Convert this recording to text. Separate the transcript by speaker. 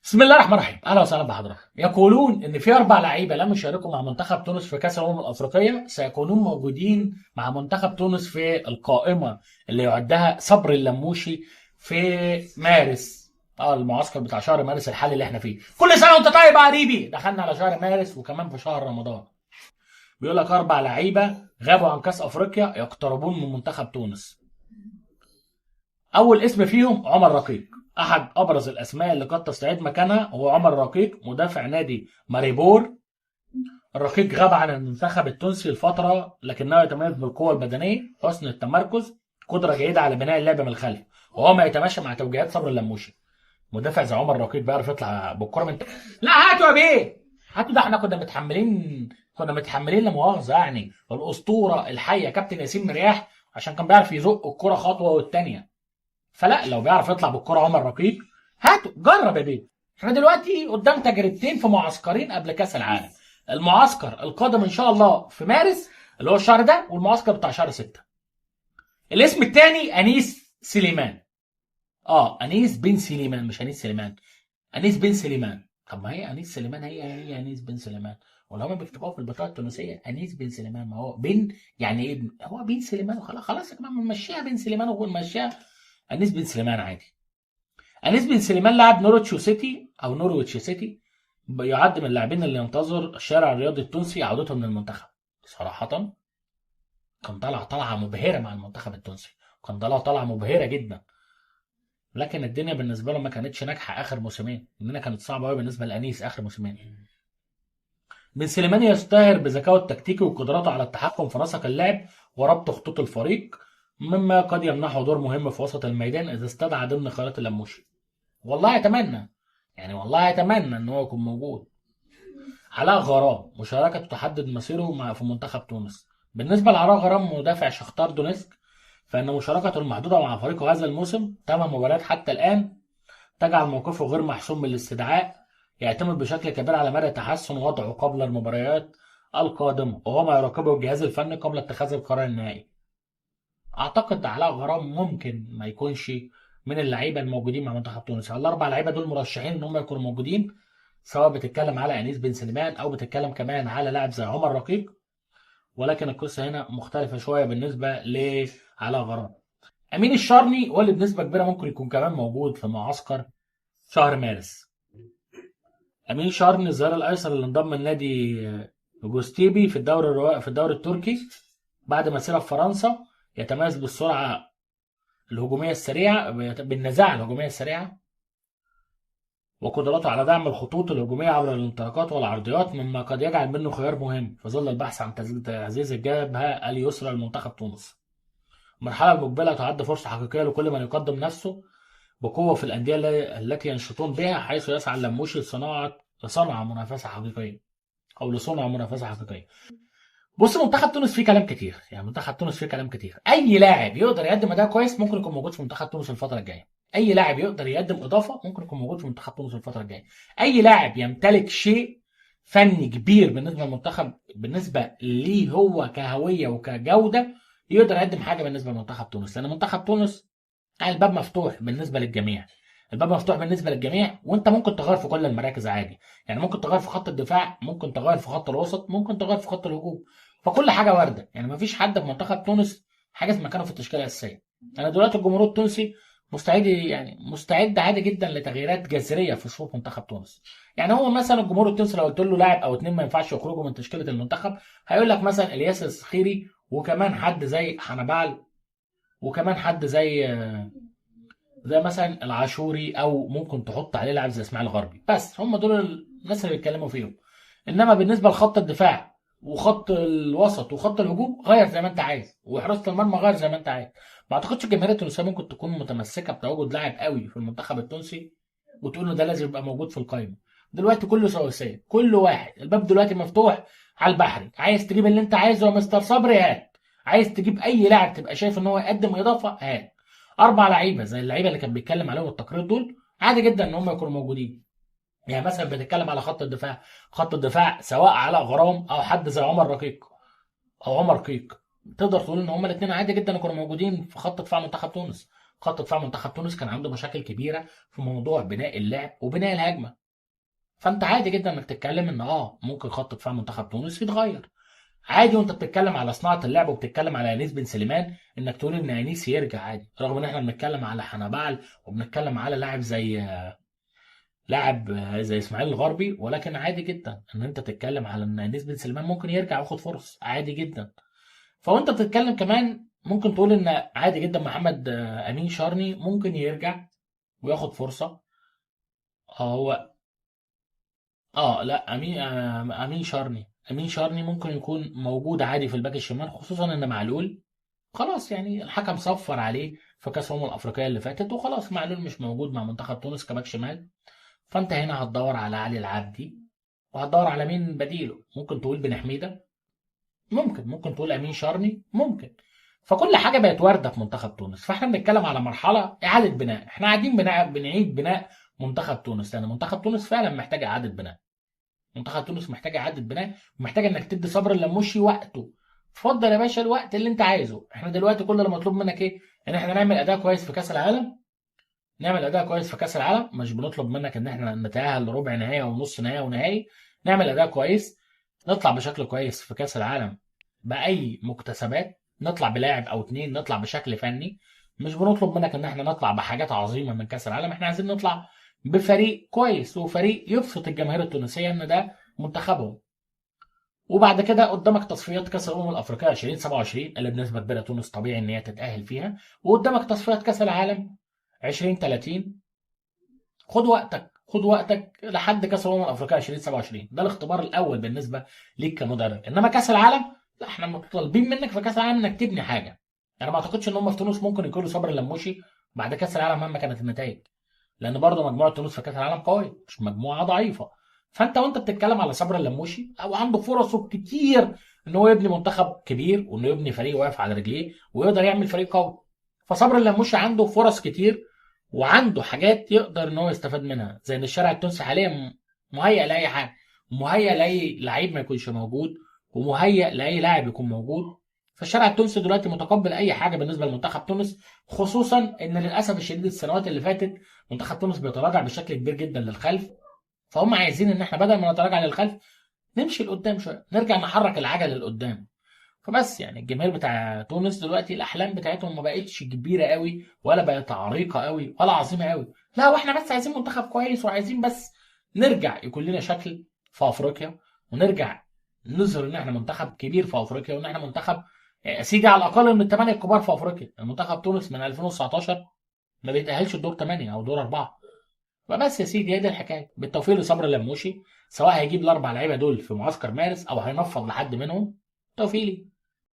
Speaker 1: بسم الله الرحمن الرحيم، اهلا وسهلا بحضرتك. يقولون ان في 4 لعيبه لم يشاركوا مع منتخب تونس في كاس الامم الافريقيه سيكونون موجودين مع منتخب تونس في القائمه اللي يعدها صبر اللموشي في مارس. المعسكر بتاع شهر مارس الحالي اللي احنا فيه. كل سنه وانت طيب يا قريبي، دخلنا على شهر مارس وكمان في شهر رمضان. بيقول لك 4 لعيبه غابوا عن كاس افريقيا يقتربون من منتخب تونس. اول اسم فيهم عمر رقيق، احد ابرز الاسماء اللي قد تستعيد مكانها هو عمر رقيق مدافع نادي ماريبور. الرقيق غاب عن المنتخب التونسي لفتره، لكنه يتميز بالقوه البدنيه، حسن التمركز، قدره جيده على بناء اللعب من الخلف، وهو ما يتماشى مع توجيهات صبر اللموشي. مدافع زي عمر رقيق بيعرف يطلع بالكره من لا هاتوا يا بيه، هاتوا. ده احنا كنا متحملين لا مؤاخذه يعني الاسطوره الحيه كابتن ياسين مرياح، عشان كان بيعرف يزق الكره خطوه والتانيه. فلا، لو بيعرف يطلع بالكره عمر رقيق هاته جرب يا بيه. احنا دلوقتي قدام تجربتين في معسكرين قبل كاس العالم. المعسكر القادم ان شاء الله في مارس اللي هو الشهر ده، والمعسكر بتاع شهر 6. الاسم الثاني انيس سليمان. انيس بن سليمان، مش انيس سليمان، انيس بن سليمان. طب ما هي انيس سليمان هي انيس بن سليمان، ولا هم بيكتبوها في البطاقه التونسيه انيس بن سليمان؟ ما هو بن يعني ابن، هو بن سليمان وخلاص. خلاص يا جماعه نمشيها بن سليمان ونمشيها انيس بن سليمان عادي. انيس بن سليمان لاعب نورويتش سيتي، يعد من اللاعبين اللي ينتظر الشارع الرياضي التونسي عودته من المنتخب. صراحة كان طلعة مبهرة مع المنتخب التونسي، كان طلعة مبهرة جدا، لكن الدنيا بالنسبة له ما كانتش ناجحة آخر موسمين. الدنيا كانت صعبة قوي بالنسبة لأنيس آخر موسمين. بن سليمان يشتهر بذكائه التكتيكي وقدراته على التحكم في نسق اللعب وربط خطوط الفريق، مما قد يمنحه دور مهم في وسط الميدان إذا استدعى ضمن خيارات اللموشي. والله اتمنى ان هو يكون موجود. علاء غرام مشاركته تحدد مصيره في منتخب تونس. بالنسبه لعلاء غرام مدافع شختار دونيسك، فان مشاركته المحدوده مع فريقه هذا الموسم 8 مباريات حتى الان تجعل موقفه غير محسوم من الاستدعاء. يعتمد بشكل كبير على مدى تحسن وضعه قبل المباريات القادمه، وهو ما يراقبه الجهاز الفني قبل اتخاذ القرار النهائي. اعتقد علاء غرام ممكن ما يكونش من اللعيبه الموجودين مع منتخب تونس. ال4 لعيبه دول مرشحين ان هم يكونوا موجودين، سواء بتتكلم على انيس بن سليمان او بتتكلم كمان على لاعب زي عمر رقيق، ولكن القصه هنا مختلفه شويه بالنسبه لعلاء غرام. امين الشرني هو اللي بنسبه كبيره ممكن يكون كمان موجود في معسكر شهر مارس. امين شرني الظهير الايسر اللي انضم لنادي جوستيبي في الدوري التركي بعد مسيره في فرنسا، يتميز بالسرعه الهجوميه السريعه، بالنزاعه الهجوميه السريعه، وقدرته على دعم الخطوط الهجوميه عبر الانطلاقات والعرضيات، مما قد يجعل منه خيار مهم في ظل البحث عن تعزيز الجبهه اليسرى لمنتخب تونس. المرحله المقبله تعد فرصه حقيقيه لكل من يقدم نفسه بقوه في الانديه التي ينشطون بها، حيث يسعى اللموشي لصنع منافسه حقيقيه او لصنع منافسه حقيقيه. بص، منتخب تونس فيه كلام كتير، اي لاعب يقدر يقدم اداء كويس ممكن يكون موجود في منتخب تونس الفتره الجايه. اي لاعب يقدر يقدم اضافه ممكن يكون موجود في منتخب تونس الفتره الجايه. اي لاعب يمتلك شيء فني كبير بالنسبه للمنتخب، بالنسبه ليه هو كهويه وكجوده، يقدر يقدم حاجه بالنسبه لمنتخب تونس. لان منتخب تونس الباب مفتوح بالنسبه للجميع، وانت ممكن تغير في كل المراكز عادي. يعني ممكن تغير في خط الدفاع، ممكن تغير في خط الوسط، ممكن تغير في خط الهجوم، فكل حاجه وارده. يعني مفيش حد في منتخب تونس حاجز مكانه في التشكيله الاساسيه. انا دلوقتي الجمهور التونسي مستعد عادي جدا لتغييرات جذريه في صفوف منتخب تونس. يعني هو مثلا الجمهور التونسي لو قلت له لاعب او اتنين ما ينفعش يخرجوا من تشكيله المنتخب، هيقول لك مثلا الياس السخيري، وكمان حد زي حنبال، وكمان حد زي مثلا العاشوري، او ممكن تحط عليه لاعب زي اسماعيل غربي. بس هم دول الناس اللي بيتكلموا فيهم. انما بالنسبه لخط الدفاع وخط الوسط وخط الهجوم، غير زي ما انت عايز، وحراسه المرمى غير زي ما انت عايز. ما اعتقدش الجماهير التونسيه ممكن تكون متمسكه بتواجد لاعب قوي في المنتخب التونسي وتقول له ده لازم يبقى موجود في القائمه. دلوقتي كله سواسيه، كل واحد، الباب دلوقتي مفتوح على البحري. عايز تجيب اللي انت عايزه يا مستر صبري هات، عايز تجيب اي لاعب تبقى شايف ان هو يقدم اضافه هات. 4 لعيبه زي اللعيبه اللي كان بيتكلم عليهم التقرير دول عادي جدا ان هم يكونوا موجودين. يعني مثلا بنتكلم على خط الدفاع سواء علاء غرام او حد زي عمر رقيق او عمر قيق، تقدر تقول ان هما الاثنين عادي جدا يكونوا موجودين في خط دفاع منتخب تونس. خط دفاع منتخب تونس كان عنده مشاكل كبيره في موضوع بناء اللعب وبناء الهجمه. فانت عادي جدا انك تتكلم ان ممكن خط دفاع منتخب تونس يتغير. عادي وانت بتتكلم على صناعه اللعب وبتتكلم على انيس بن سليمان انك تقول ان انيس يرجع عادي، رغم ان احنا بنتكلم على حنبعل وبنتكلم على لاعب زي اسماعيل الغربي، ولكن عادي جدا ان انت تتكلم على ان انيس بن سليمان ممكن يرجع وياخد فرص عادي جدا. فوانت بتتكلم كمان ممكن تقول ان عادي جدا محمد امين شارني ممكن يرجع وياخد فرصه. هو لا امين شارني ممكن يكون موجود عادي في الباك الشمال، خصوصا ان معلول خلاص يعني الحكم صفر عليه في كاس الافريقيه اللي فاتت، وخلاص معلول مش موجود مع منتخب تونس كباك شمال. فانت هنا هتدور على علي العبدي، وهتدور على مين بديله. ممكن تقول بن حميده، ممكن تقول امين شارني، ممكن. فكل حاجه بقت وارده في منتخب تونس. فاحنا بنتكلم على مرحله اعاده بناء، احنا قاعدين بنعيد بناء منتخب تونس، لان منتخب تونس فعلا محتاج اعاده بناء. منتخب تونس محتاج اعاده بناء، ومحتاج انك تدي صبر اللموشي وقته. اتفضل يا باشا الوقت اللي انت عايزه. احنا دلوقتي كل اللي مطلوب منك ايه؟ ان احنا نعمل اداء كويس في كاس العالم. مش بنطلب منك ان احنا نتاهل لربع نهائي او نص نهائي ونهائي. نعمل اداء كويس، نطلع بشكل كويس في كاس العالم باي مكتسبات، نطلع بلاعب او اتنين، نطلع بشكل فني. مش بنطلب منك ان احنا نطلع بحاجات عظيمه من كاس العالم، احنا عايزين نطلع بفريق كويس وفريق يبسط الجماهير التونسيه ان ده منتخبهم. وبعد كده قدامك تصفيات كاس الافريقيه 2027 اللي بنسبه كبيره تونس طبيعي ان هي تتاهل فيها، وقدامك تصفيات كاس العالم 2030. خد وقتك لحد كاس الافريقيه 2027، ده الاختبار الاول بالنسبه ليك كمدرب. انما كاس العالم لا، احنا مطالبين منك في كاس العالم انك تبني حاجه. انا ما اعتقدش ان هم في تونس ممكن يكونوا صبر اللموشي بعد كاس العالم مهما كانت النتائج، لان برضه مجموعه تونس في كاس العالم قويه مش مجموعه ضعيفه. فانت وانت بتتكلم على صبر اللموشي او عنده فرصه كتير ان هو يبني منتخب كبير، وانه يبني فريق واقف على رجليه ويقدر يعمل فريق قوي. فصبر اللموشي عنده فرص كتير، وعنده حاجات يقدر ان هو يستفاد منها، زي ان الشارع التونسي حاليا مهيأ لاي حاجه، مهيأ لاي لعيب ما يكونش موجود، ومهيأ لاي لاعب يكون موجود. فالشارع التونسي دلوقتي متقبل اي حاجه بالنسبه لمنتخب تونس، خصوصا ان للاسف الشديد السنوات اللي فاتت منتخب تونس بيتراجع بشكل كبير جدا للخلف. فهم عايزين ان احنا بدل ما نتراجع للخلف نمشي لقدام شويه، نرجع نحرك العجله لقدام. فبس يعني الجماهير بتاع تونس دلوقتي الاحلام بتاعتهم ما بقتش كبيره قوي، ولا بقت عريقه قوي، ولا عظيمه قوي. لا، واحنا بس عايزين منتخب كويس، وعايزين بس نرجع يكون لنا شكل في افريقيا، ونرجع نظهر ان احنا منتخب كبير في افريقيا، وان احنا منتخب يا سيدي على الاقل من الثمانيه الكبار في افريقيا. المنتخب تونس من 2019 ما بيتاهلش الدور 8 او دور 4. فبس يا سيدي هي دي الحكايه. بالتوفيق لصبر اللموشي، سواء هيجيب الاربع لعيبه دول في معسكر مارس او هينفض لحد منهم. توفيق لي.